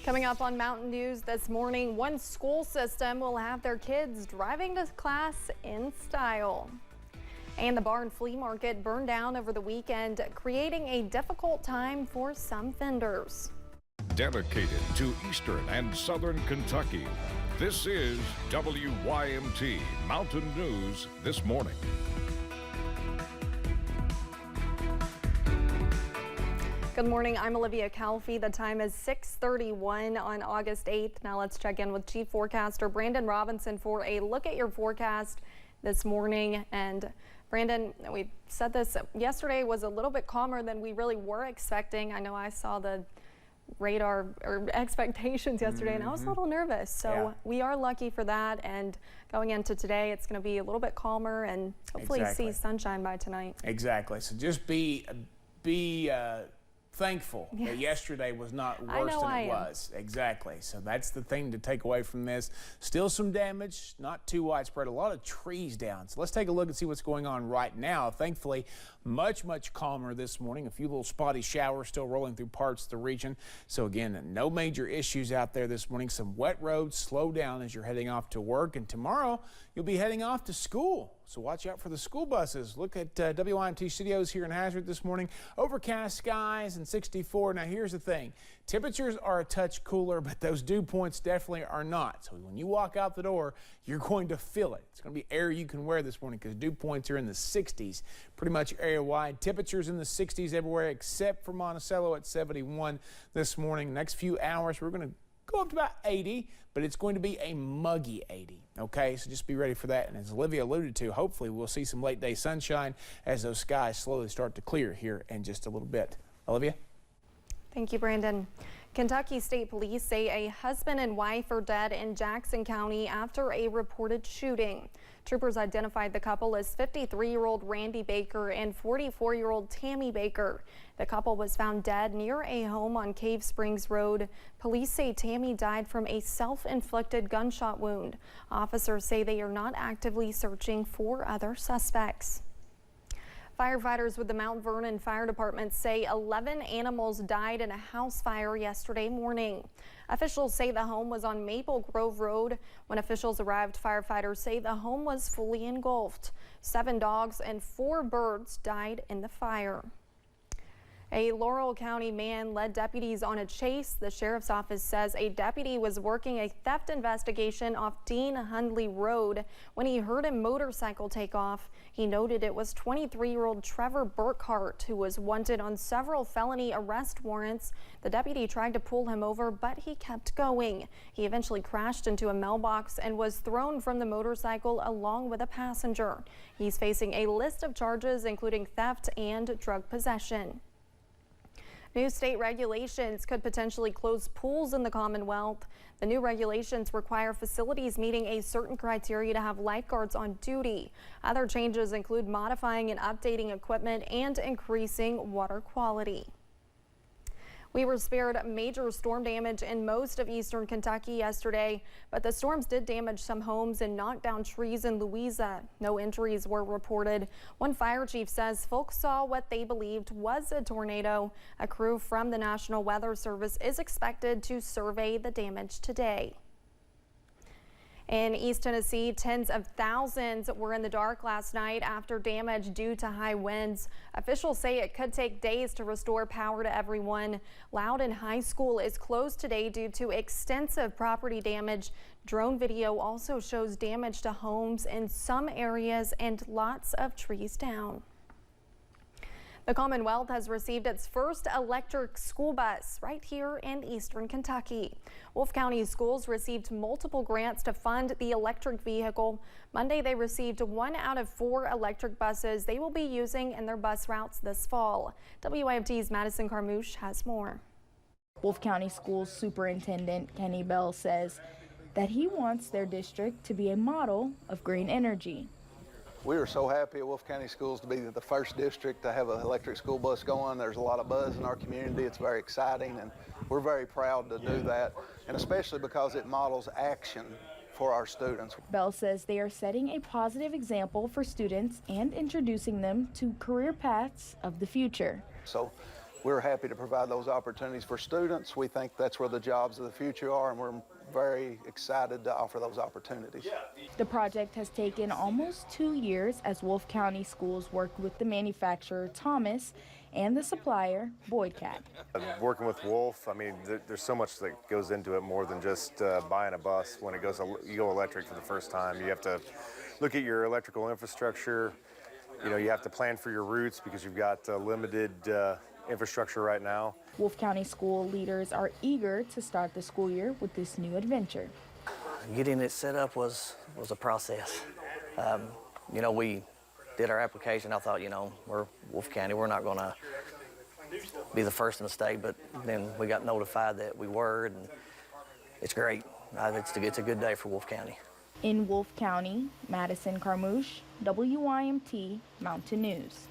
Coming up on Mountain News this morning, one school system will have their kids driving to class in style. And the barn flea market burned down over the weekend, creating a difficult time for some vendors. Dedicated to Eastern and Southern Kentucky, this is WYMT Mountain News this morning. Good morning, I'm Olivia Calfee. The time is 6:31 on August 8th. Now let's check in with Chief Forecaster Brandon Robinson for a look at your forecast this morning. And Brandon, we said this yesterday was a little bit calmer than we really were expecting. I know I saw the radar or expectations yesterday and I was a little nervous. So we are lucky for that. And going into today, it's going to be a little bit calmer and hopefully see sunshine by tonight. Exactly. So just be thankful that yesterday was not worse than it was. Exactly. So that's the thing to take away from this. Still some damage, not too widespread. A lot of trees down. So let's take a look and see what's going on right now. Thankfully, much calmer this morning. A few little spotty showers still rolling through parts of the region. So again, no major issues out there this morning. Some wet roads. Slow down as you're heading off to work. And tomorrow, you'll be heading off to school. So watch out for the school buses. Look at WYMT studios here in Hazard this morning. Overcast skies and 64. Now here's the thing. Temperatures are a touch cooler, but those dew points definitely are not. So when you walk out the door, you're going to feel it. It's going to be air you can wear this morning because dew points are in the 60s. Pretty much area-wide. Temperatures in the 60s everywhere except for Monticello at 71 this morning. Next few hours, we're going to go up to about 80, but it's going to be a muggy 80. Okay, so just be ready for that. And as Olivia alluded to, hopefully we'll see some late day sunshine as those skies slowly start to clear here in just a little bit. Olivia? Thank you, Brandon. Kentucky State Police say a husband and wife are dead in Jackson County after a reported shooting. Troopers identified the couple as 53-year-old Randy Baker and 44-year-old Tammy Baker. The couple was found dead near a home on Cave Springs Road. Police say Tammy died from a self-inflicted gunshot wound. Officers say they are not actively searching for other suspects. Firefighters with the Mount Vernon Fire Department say 11 animals died in a house fire yesterday morning. Officials say the home was on Maple Grove Road. When officials arrived, firefighters say the home was fully engulfed. 7 dogs and 4 birds died in the fire. A Laurel County man led deputies on a chase. The sheriff's office says a deputy was working a theft investigation off Dean Hundley Road when he heard a motorcycle take off. He noted it was 23-year-old Trevor Burkhart, who was wanted on several felony arrest warrants. The deputy tried to pull him over, but he kept going. He eventually crashed into a mailbox and was thrown from the motorcycle along with a passenger. He's facing a list of charges, including theft and drug possession. New state regulations could potentially close pools in the Commonwealth. The new regulations require facilities meeting a certain criteria to have lifeguards on duty. Other changes include modifying and updating equipment and increasing water quality. We were spared major storm damage in most of eastern Kentucky yesterday, but the storms did damage some homes and knock down trees in Louisa. No injuries were reported. One fire chief says folks saw what they believed was a tornado. A crew from the National Weather Service is expected to survey the damage today. In East Tennessee, tens of thousands were in the dark last night after damage due to high winds. Officials say it could take days to restore power to everyone. Loudon High School is closed today due to extensive property damage. Drone video also shows damage to homes in some areas and lots of trees down. The Commonwealth has received its first electric school bus right here in eastern Kentucky. Wolfe County Schools received multiple grants to fund the electric vehicle. Monday, they received 1 out of 4 electric buses they will be using in their bus routes this fall. WYMT's Madison Carmouche has more. Wolfe County Schools Superintendent Kenny Bell says that he wants their district to be a model of green energy. We are so happy at Wolfe County Schools to be the first district to have an electric school bus going. There's a lot of buzz in our community. It's very exciting, and we're very proud to do that, and especially because it models action for our students. Bell says they are setting a positive example for students and introducing them to career paths of the future. So we're happy to provide those opportunities for students. We think that's where the jobs of the future are, and we're very excited to offer those opportunities. The project has taken almost 2 years as Wolfe County Schools worked with the manufacturer Thomas and the supplier Boydcat. Working with Wolfe, I mean, there's so much that goes into it more than just buying a bus. When you go electric for the first time, you have to look at your electrical infrastructure. You know, you have to plan for your routes because you've got limited infrastructure right now. Wolfe County school leaders are eager to start the school year with this new adventure. Getting it set up was a process. You know, we did our application. I thought, you know, we're Wolfe County, we're not going to be the first in the state, but then we got notified that we were, and it's great. It's a good day for Wolfe County. In Wolfe County, Madison Carmouche, WYMT Mountain News.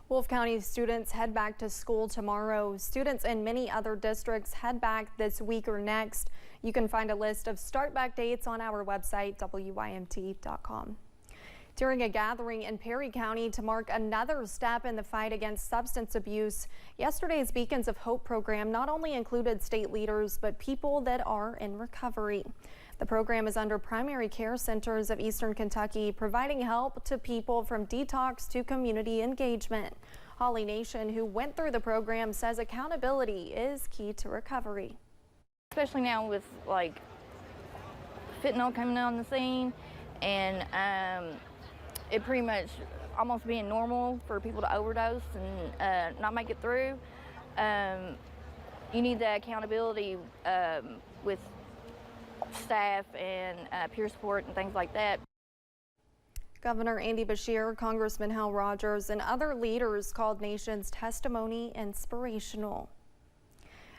Wolfe County students head back to school tomorrow. Students in many other districts head back this week or next. You can find a list of start back dates on our website, WYMT.com. During a gathering in Perry County to mark another step in the fight against substance abuse, yesterday's Beacons of Hope program not only included state leaders, but people that are in recovery. The program is under Primary Care Centers of Eastern Kentucky, providing help to people from detox to community engagement. Holly Nation, who went through the program, says accountability is key to recovery. Especially now with like fentanyl coming on the scene and it pretty much almost being normal for people to overdose and not make it through. You need that accountability with staff and peer support and things like that. Governor Andy Beshear, Congressman Hal Rogers, and other leaders called Nation's testimony inspirational.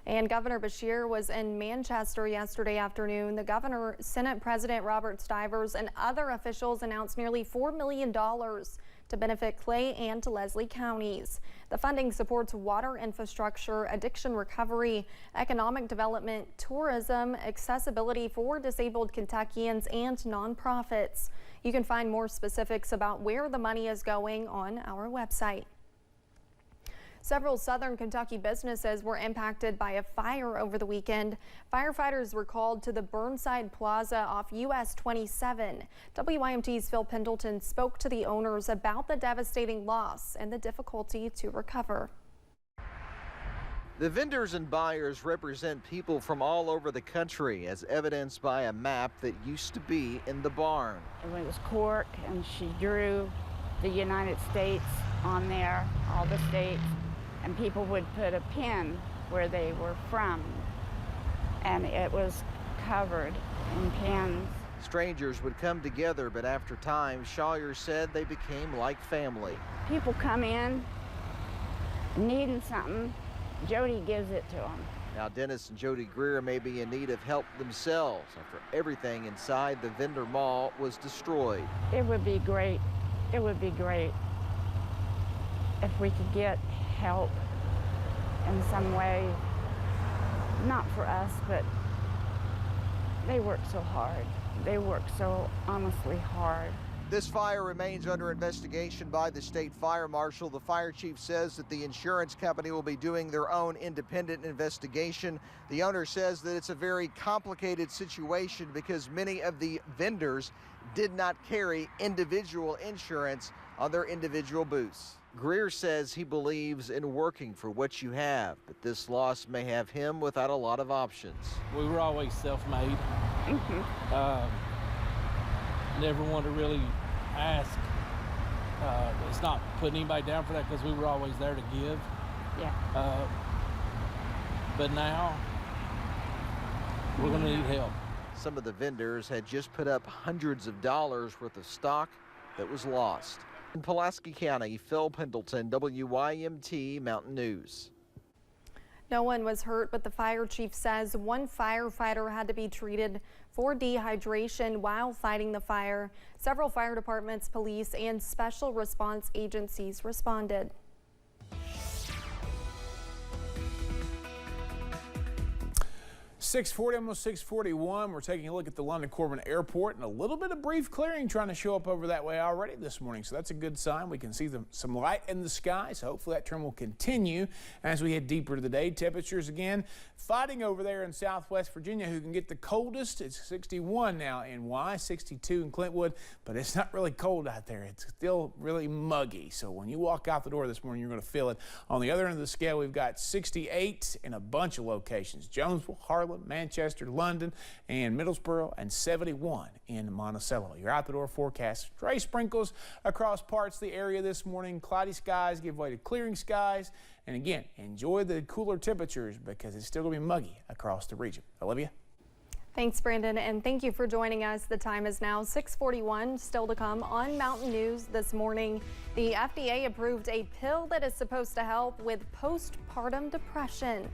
And Governor Beshear was in Manchester yesterday afternoon. The governor, Senate President Robert Stivers, and other officials announced nearly $4 million to benefit Clay and Leslie counties. The funding supports water infrastructure, addiction recovery, economic development, tourism, accessibility for disabled Kentuckians, and nonprofits. You can find more specifics about where the money is going on our website. Several southern Kentucky businesses were impacted by a fire over the weekend. Firefighters were called to the Burnside Plaza off US 27. WYMT's Phil Pendleton spoke to the owners about the devastating loss and the difficulty to recover. The vendors and buyers represent people from all over the country, as evidenced by a map that used to be in the barn. It was cork, and she drew the United States on there, all the states. And people would put a pin where they were from, and it was covered in pins. Strangers would come together, but after time, Shawyer said they became like family. People come in needing something, Jody gives it to them. Now Dennis and Jody Greer may be in need of help themselves after everything inside the vendor mall was destroyed. It would be great, it would be great if we could get help in some way, not for us, but they work so hard. They work so honestly hard. This fire remains under investigation by the state fire marshal. The fire chief says that the insurance company will be doing their own independent investigation. The owner says that it's a very complicated situation because many of the vendors did not carry individual insurance on their individual booths. Greer says he believes in working for what you have, but this loss may have him without a lot of options. We were always self-made. Never wanted to really ask. It's not putting anybody down for that because we were always there to give. Yeah. But now we're going to need help. Some of the vendors had just put up hundreds of dollars worth of stock that was lost. In Pulaski County, Phil Pendleton, WYMT Mountain News. No one was hurt, but the fire chief says one firefighter had to be treated for dehydration while fighting the fire. Several fire departments, police, and special response agencies responded. 640, almost 641. We're taking a look at the London Corbin Airport, and a little bit of brief clearing trying to show up over that way already this morning. So that's a good sign. We can see some light in the sky. So hopefully that trend will continue as we head deeper to the day. Temperatures again fighting over there in Southwest Virginia, who can get the coldest. It's 61 now in Y, 62 in Clintwood, but it's not really cold out there. It's still really muggy. So when you walk out the door this morning, you're going to feel it. On the other end of the scale, we've got 68 in a bunch of locations: Jonesville, Harlan, Manchester, London, and Middlesboro, and 71 in Monticello. Your out the door forecast: stray sprinkles across parts of the area this morning. Cloudy skies give way to clearing skies. And again, enjoy the cooler temperatures because it's still going to be muggy across the region. Olivia? Thanks, Brandon, and thank you for joining us. The time is now 6:41. Still to come on Mountain News this morning. The FDA approved a pill that is supposed to help with postpartum depression.